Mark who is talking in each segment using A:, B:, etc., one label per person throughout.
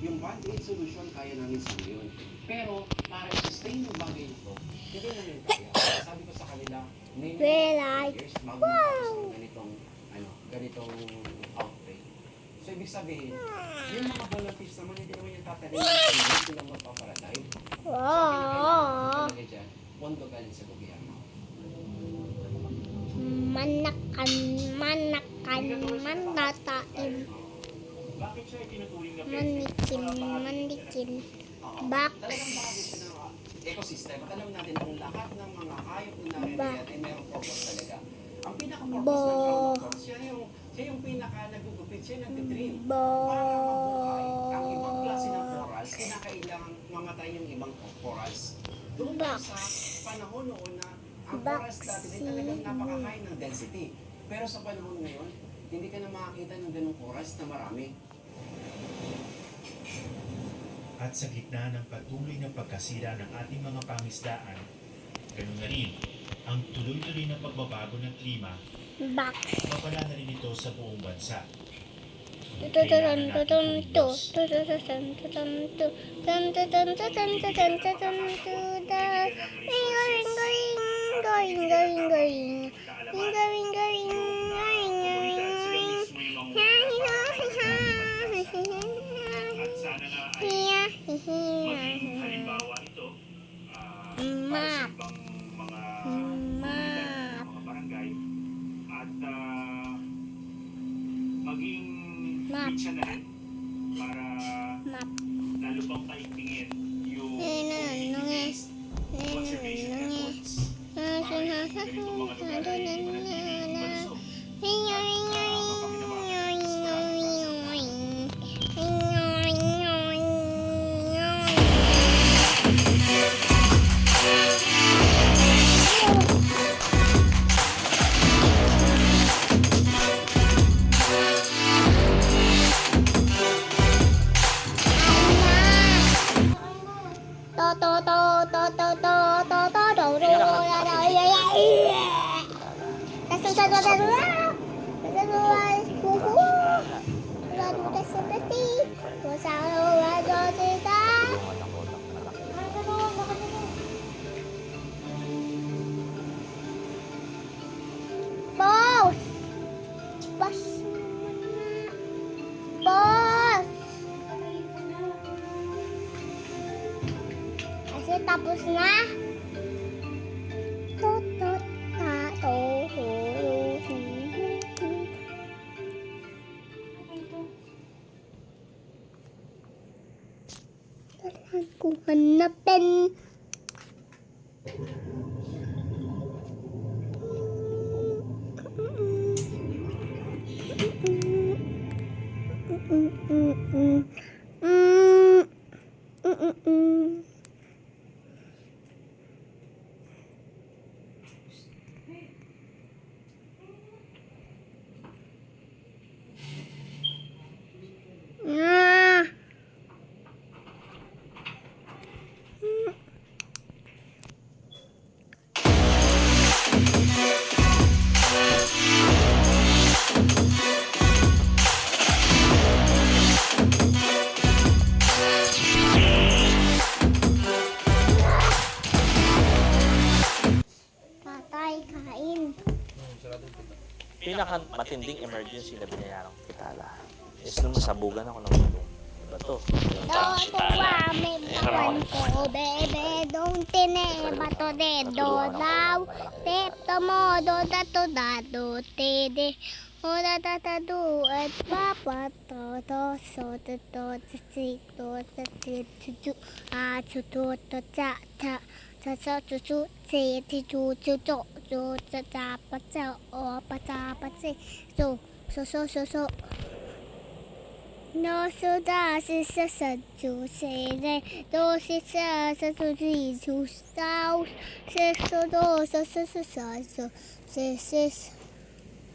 A: yung band-aid solution, kaya namin sa ngayon. Pero, para sustain yung bagay ito, hindi namin kaya. Sabi ko sa kanila, may years bago matapos ang ganitong outbreak. So, ibig sabihin, yung mga volunteers naman, hindi naman yung tatanin, hindi silang magpaparalive. So, pinakailangan talaga dyan, pondo galing sa gobyerno.
B: Manatain.
C: Bakit siya itinuturing na
B: Manikin. Box.
A: Talagang bahagi siya ng ecosystem. At alam natin kung lahat ng mga hayop na naririyan ay mayroong purpose talaga. Ang pinaka-purpose ng dinosaurs, siya yung pinaka-nagugupit, siya nag-train. Para mabuhay ang ibang klase ng corals, kinakailangan mamatay yung ibang corals. Doon sa panahon noon na ang corals dati ay talagang napaka-high ng density. Pero sa panahon ngayon, hindi ka na makakita ng ganung corals na marami.
C: At sa gitna ng patuloy na pagkasira ng ating mga pangisdaan, ganoon na rin ang tuloy-tuloy na pagbabago ng klima, mapala na rin ito sa buong bansa. At sana nga ay maging halimbawa ito para sa ibang mga komunidad, mga barangay, at maging pitsa na rin para lalo pang paigtingin yung community-based conservation efforts para yung ganitong mga lugar ay manatiling malusog at mapakinabangan ng
B: Tapos na. Ko hanapin.
D: Pinaka-matinding emergency na binayaran ko pitala is nung masabugan ako ng bulong. Diba to? Yung taong pitala. Meron ako
B: ko, bebe, don't tine, bato de, do daw, tepto mo, do da to da, do te de, o da da da do, at papa to, so to, si, to, tu, a, tu, to, ta, sa, tu, si, ti, tu, so, ta, pa, o, pa, si, so. No, so da, si, sa, tu, si, de, do, si, sa, tu, si, tu, sa, so, do, so, si,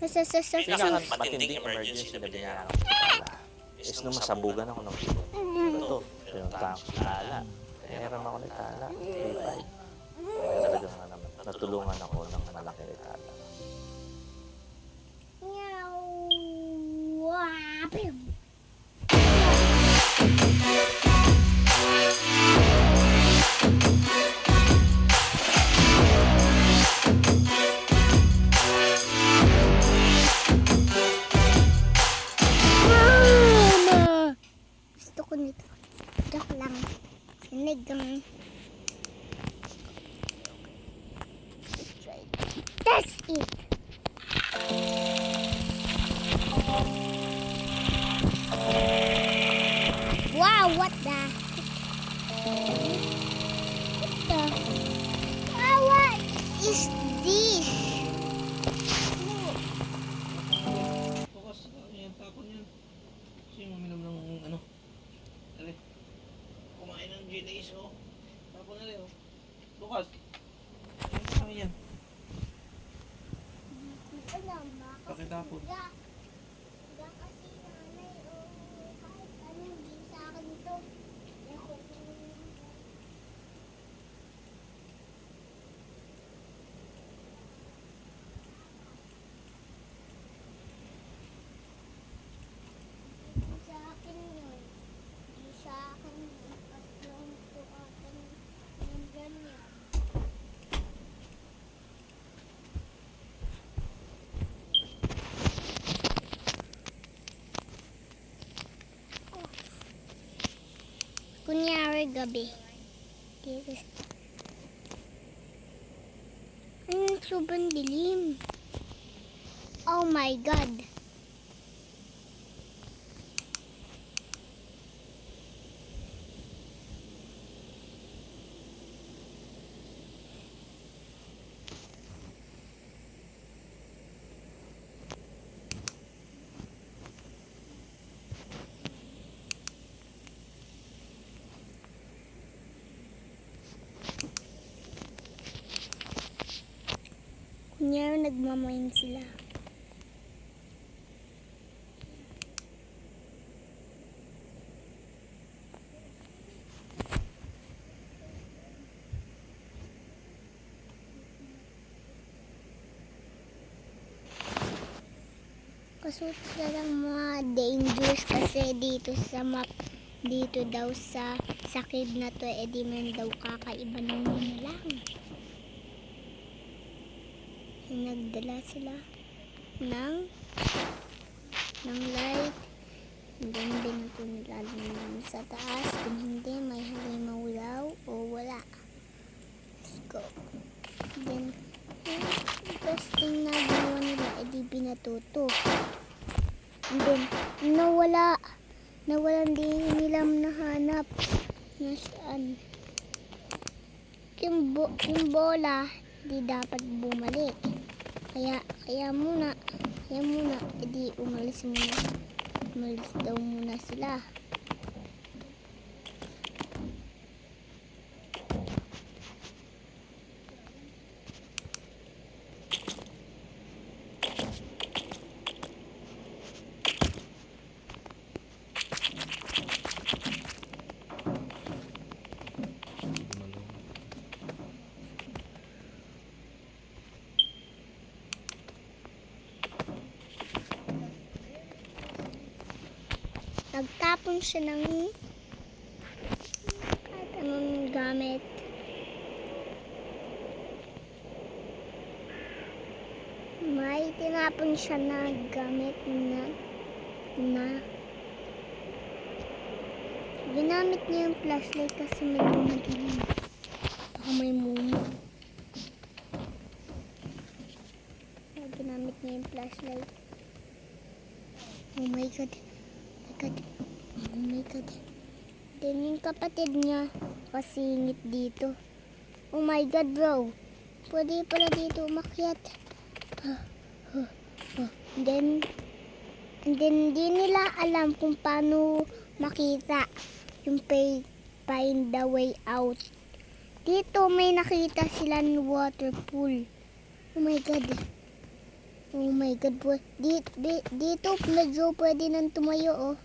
D: pinaka-matinding emergency na binayaran ko pitala is nung masabugan ako ng bulong. Diba to? Yung taong pitala. Meron ako ng tala. 3-5. Talagang natulungan ako ng malaki ng tala.
B: Meow. Lamig ang... That's it. Wow, what the? What is this?
A: Bukas, yan, tapon yan. Kasi maminom ng ano. Dali. Kumain ng GTS, oh. Tapon na rin, oh. Bukas. Kumain yan. Pakitapon.
B: Kasi nanay, kahit ano, hindi sa akin ito. Hindi sa akin yun. Hindi sa akin yun. Kasi yung ito akin yung ganyan. Kunyari gabi. Dito. Ano, sobrang dilim. Oh my God. Kunyari nagmamain sila. Kaso sila lang mga dangerous kasi dito sa map, dito daw sa cave na to, di man daw kakaiba ng mga lang. Nagdala sila ng light, and then binato nila lang sa taas. Kung hindi, may halimaw daw o wala. Let's go. Then first thing na ginawa nila, edi binatuto. And then nawalan din nila nahanap na saan yung bola, di dapat bumalik. Kaya muna, edi umalis daw muna sila. Nagtapon siya ng kahit anong gamit. May tinapon siya na gamit na ginamit niya yung flashlight kasi medyo madilim. Baka may mumu. Ginamit niya yung flashlight. Oh my God. Oh my God. Then yung kapatid niya pasingit dito. Oh my God, bro. Pwede pala dito umakyat. And then di nila alam kung paano makita yung find the way out. Dito may nakita sila ng water pool. Oh my God. Oh my God, bro. Dito medyo pwede nang tumayo, oh.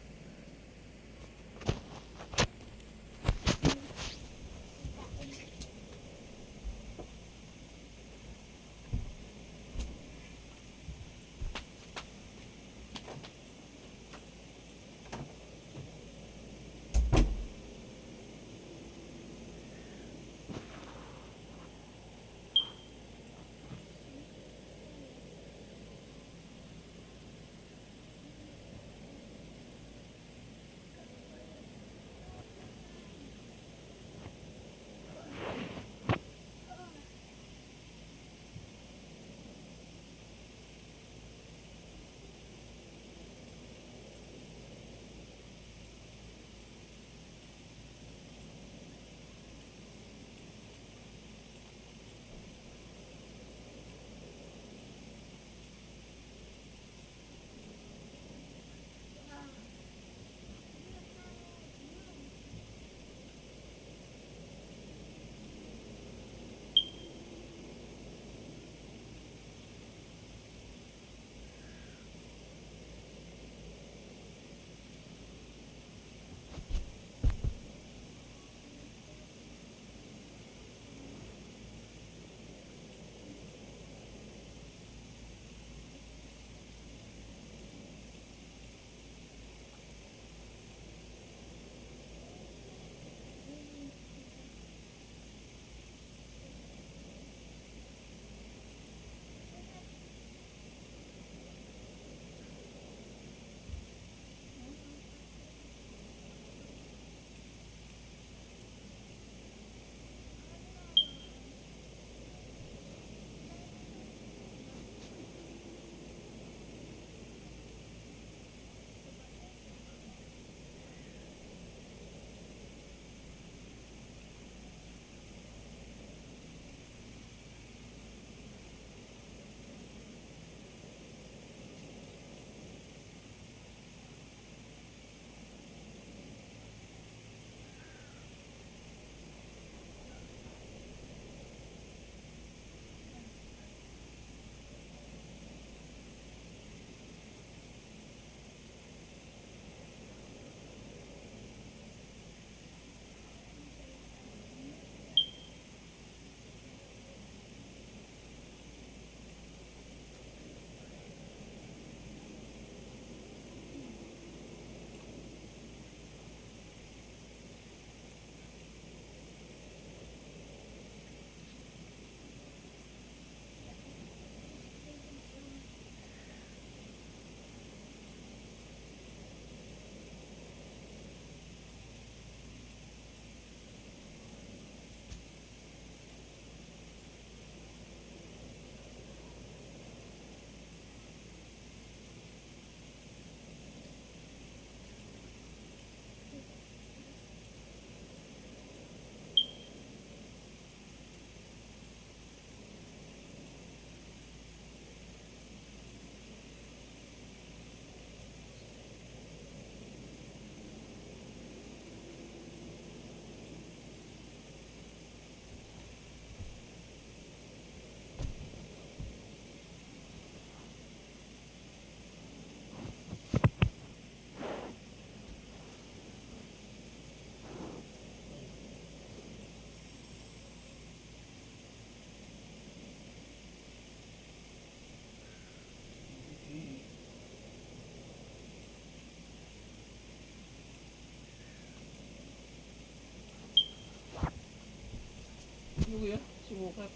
E: kuya. Sumukat.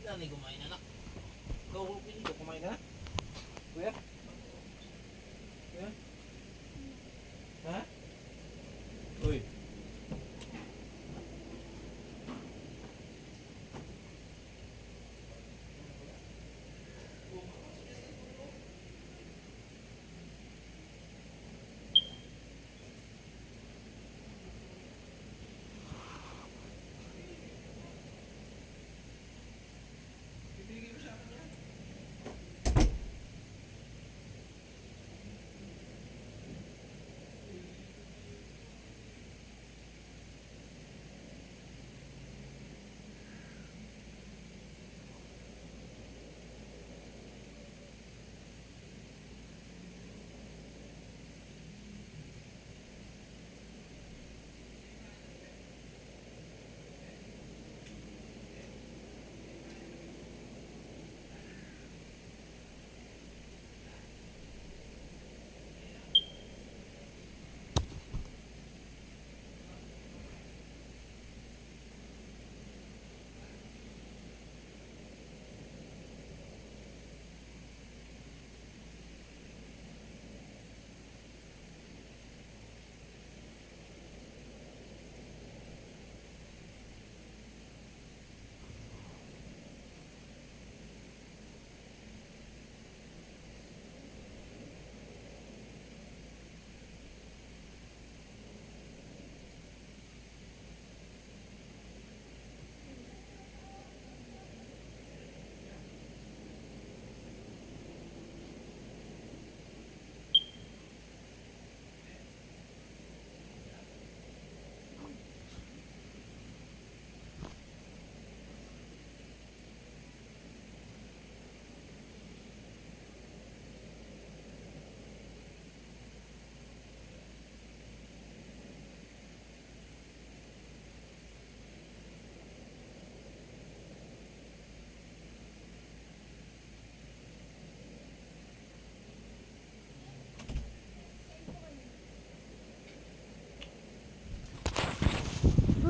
E: Dali kumain anak. Ikaw, Willie, kumain ka na? Kuya? Kuya? Ha? Uy.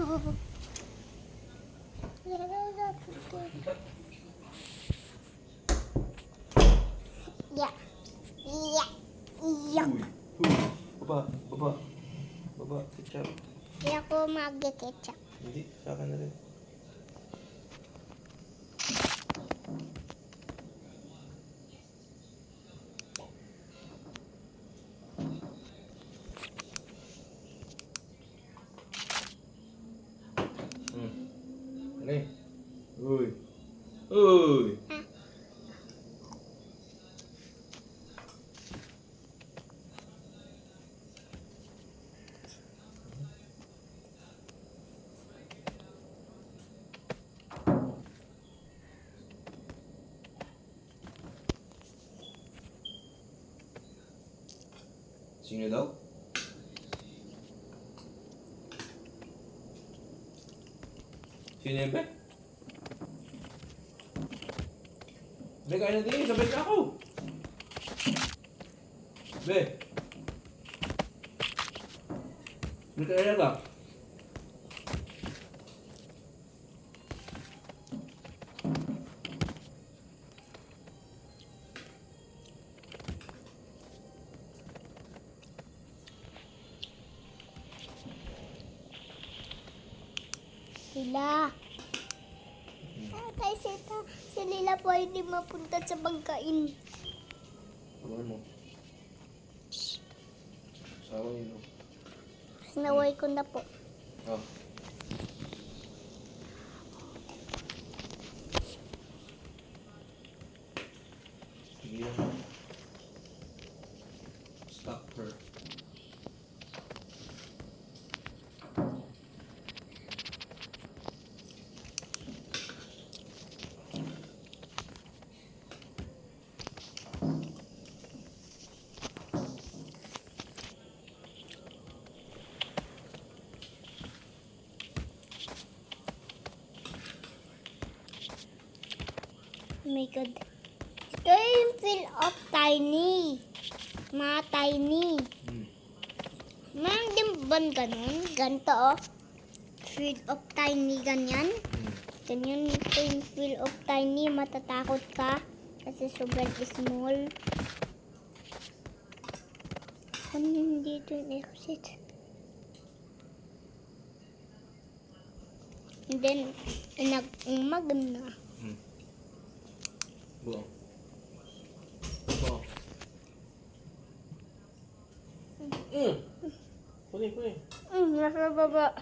B: Yeah. Yeah. Yeah.
E: Baba. Baba, ketchup.
B: Hindi ako mag-ketchup.
E: Hindi, sa akin na rin. Ano yun? Uy. Uy. Sino daw? Sino yun, Be? Be, kain na din. Sabay ka ako. Be. Be, kain na ba?
B: Lila. Tatay, si Lila po hindi mapunta sa pagkain.
E: Ano mo? Sawa yun.
B: Sinaway ko na po.
E: Oh. Sige lang. Stop her.
B: Oh my God. Ito yung fill of tiny. Mga tiny. Meron din ba ganun? Ganito oh. Fill of tiny ganyan. Ganyan ito yung fill of tiny. Matatakot ka. Kasi sobrang small. Ano hindi ito yung exit? And then, nag-umag na.
E: Buo. Buo. Kunin.
B: Nasa baba.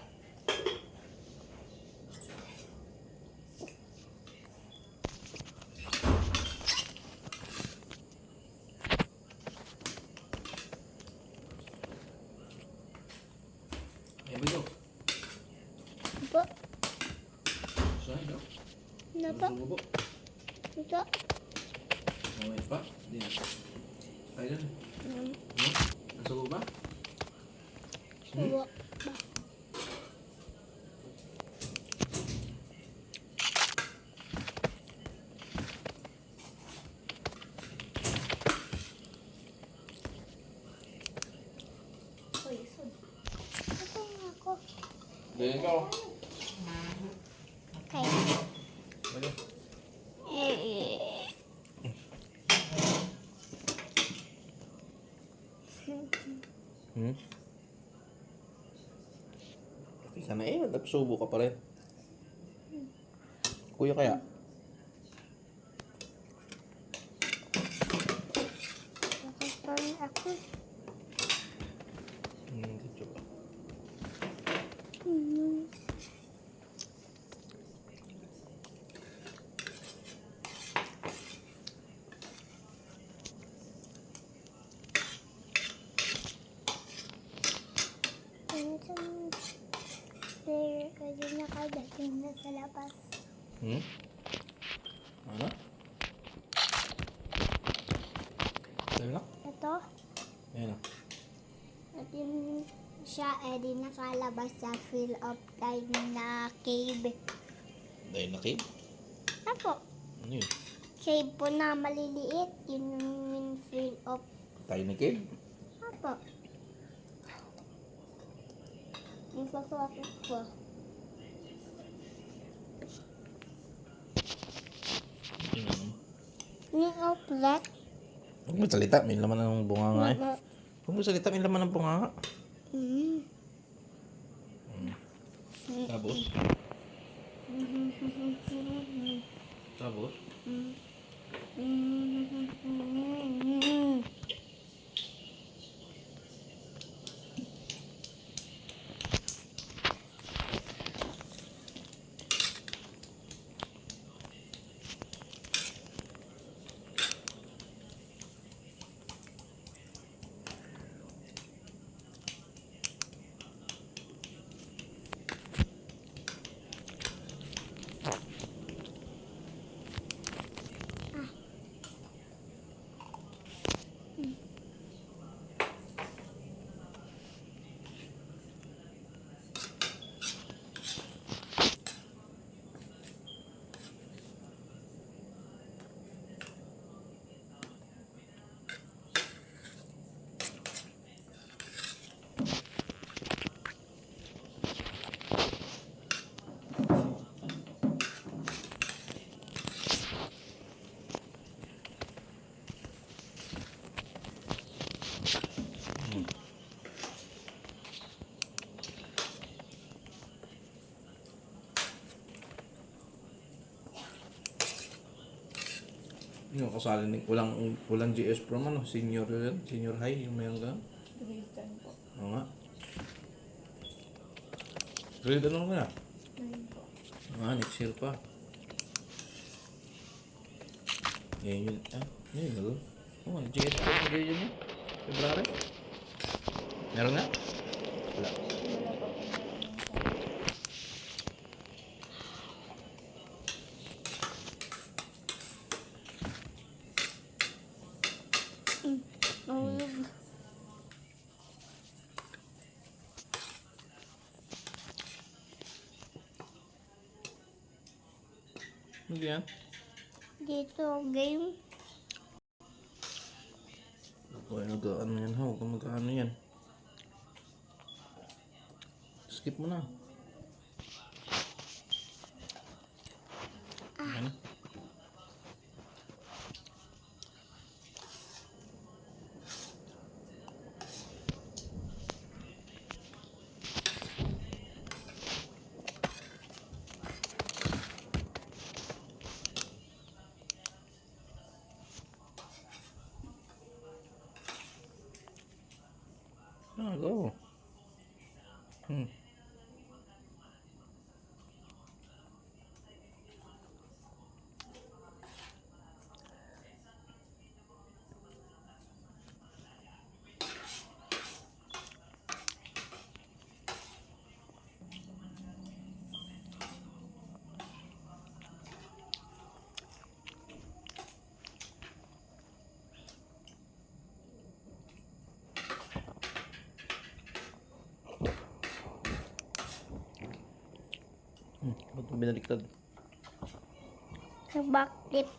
E: Here we go.
B: Po.
E: Saan daw?
B: Ano po?
E: Sumubo.
B: Ito.
E: Mamaya pa? Hindi na. Kaya na. No? Nasubo ba?
B: Subo. Ito nga ako.
E: Ganyan ka oh.
B: Okay.
E: Balik. Sana nagsubo ka pa rin. Kuya kaya?
B: Okay pa rin ako.
E: Dito ba?
B: Pwede na kadating na sa labas.
E: Ano? Dali lang?
B: Ito.
E: Ayan na.
B: At yun siya di nakalabas sa fill of tiny na cave.
E: Dahil na cave?
B: Apo,
E: Ano yun?
B: cave po na maliliit. Yun yung fill of.
E: Tiny cave?
B: Apo. Yung paswapit ko. Yung oplet.
D: Huwag mo salita, may laman ng bunganga eh. Huwag mo salita, may laman ng bunganga. Tapos? Tapos? Yung kasali ng walang GS Pro man, no? Senior yun, senior high, yung mayroon ka?
F: Grade 10 po.
D: Oo nga. Grade ano ka na?
F: 9 po.
D: Next year pa. Yan yun. Yun yun. Oo, GS Pro na grade yun. February? Meron na? Wala.
F: Wala po.
D: Hindi yan.
B: Dito, game.
D: Ako ay nag-ano yan ha. Huwag kang mag-ano yan. Skip mo na. Ano? Go. Ba't mo binaliktad?
B: Sa backflip.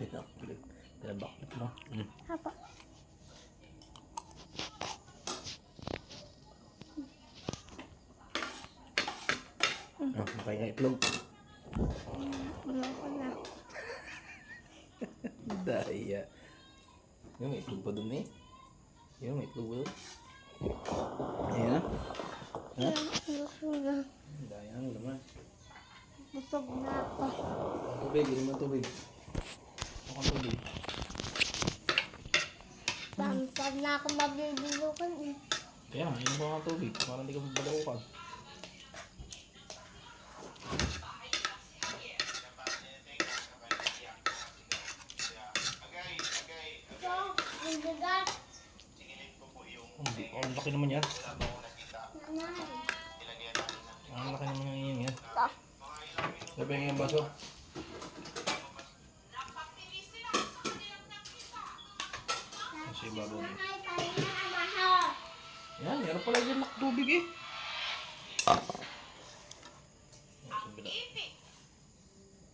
D: Pinabaklip. Pinabaklip mo.
B: Apa.
D: Makain nga itlog.
B: Wala ko na.
D: Daya. Yung may itlog pa dun eh. Yung may itlog pa dun. Ayan na. Ha?
B: Gusto na.
D: Daya ano naman.
B: Busog na ako.
D: Tubig, hindi mo tubig. Ako tubig.
B: Samsam na ako mabibilukan eh.
D: Kaya, yun mo ang tubig. Parang hindi ka mabalaukan.
B: So, ang bigat.
D: Ang laki naman yan.
B: Nanay.
D: Ang laki naman yan yan.
B: Ito.
D: Sabi nga yung baso. Kasi bago niya.
B: Nanay, tayo na ang baho.
D: Yan, meron pala dyan tubig eh.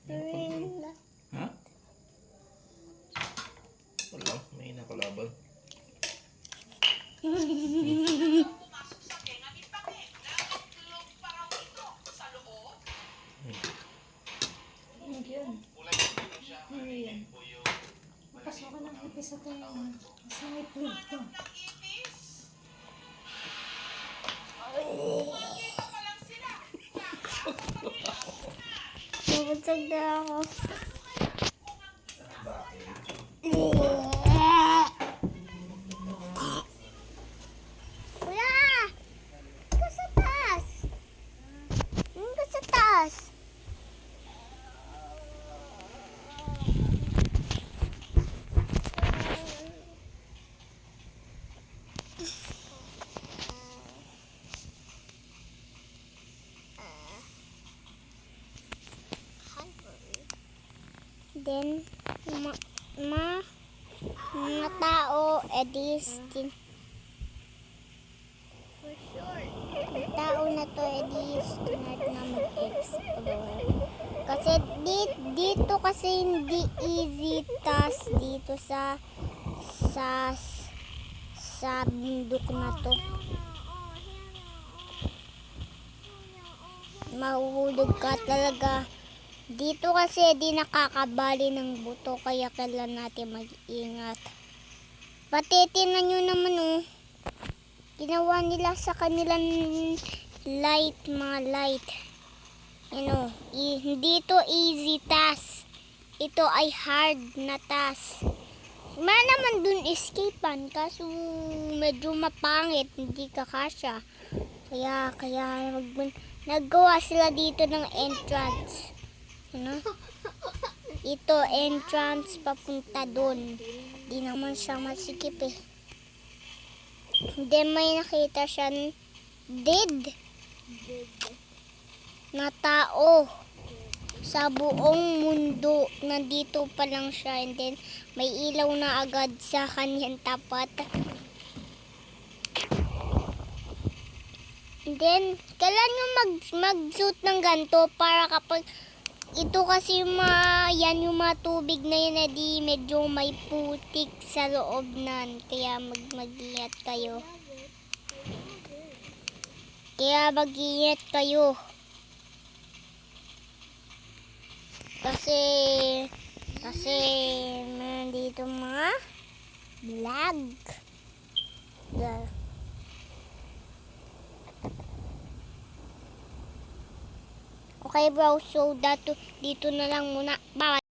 B: Rinda.
D: Ha? Wala, may nakalaban.
F: Hindi yun.
B: Nabusog na ako. Kuya! Ka sa taas! Ka sa taas! Then, mga tao, tao na to, start na mag-explore. Kasi dito kasi hindi easy task dito sa bundok na to. Mahuhulog ka talaga. Dito kasi di nakakabali ng buto kaya kailangan natin mag-ingat. Pati tinan nyo naman oh. Ginawa nila sa kanilang light, mga light. Hindi to easy task. Ito ay hard na task. May naman dun escapean kaso medyo mapangit, hindi ka kasya. Kaya naggawa sila dito ng entrance. Ito entrance papunta doon. Di naman siya masikip eh. Then may nakita siya dead na tao sa buong mundo. Nandito pa lang siya and then may ilaw na agad sa kanyang tapat. And then kailan nyo mag-suit ng ganito para kapag ito kasi yan yung mga tubig na yun na di medyo may putik sa loob nan. Kaya mag-ingat kayo. Kasi meron dito mga vlog. Okay bro, so dito na lang muna. Bye.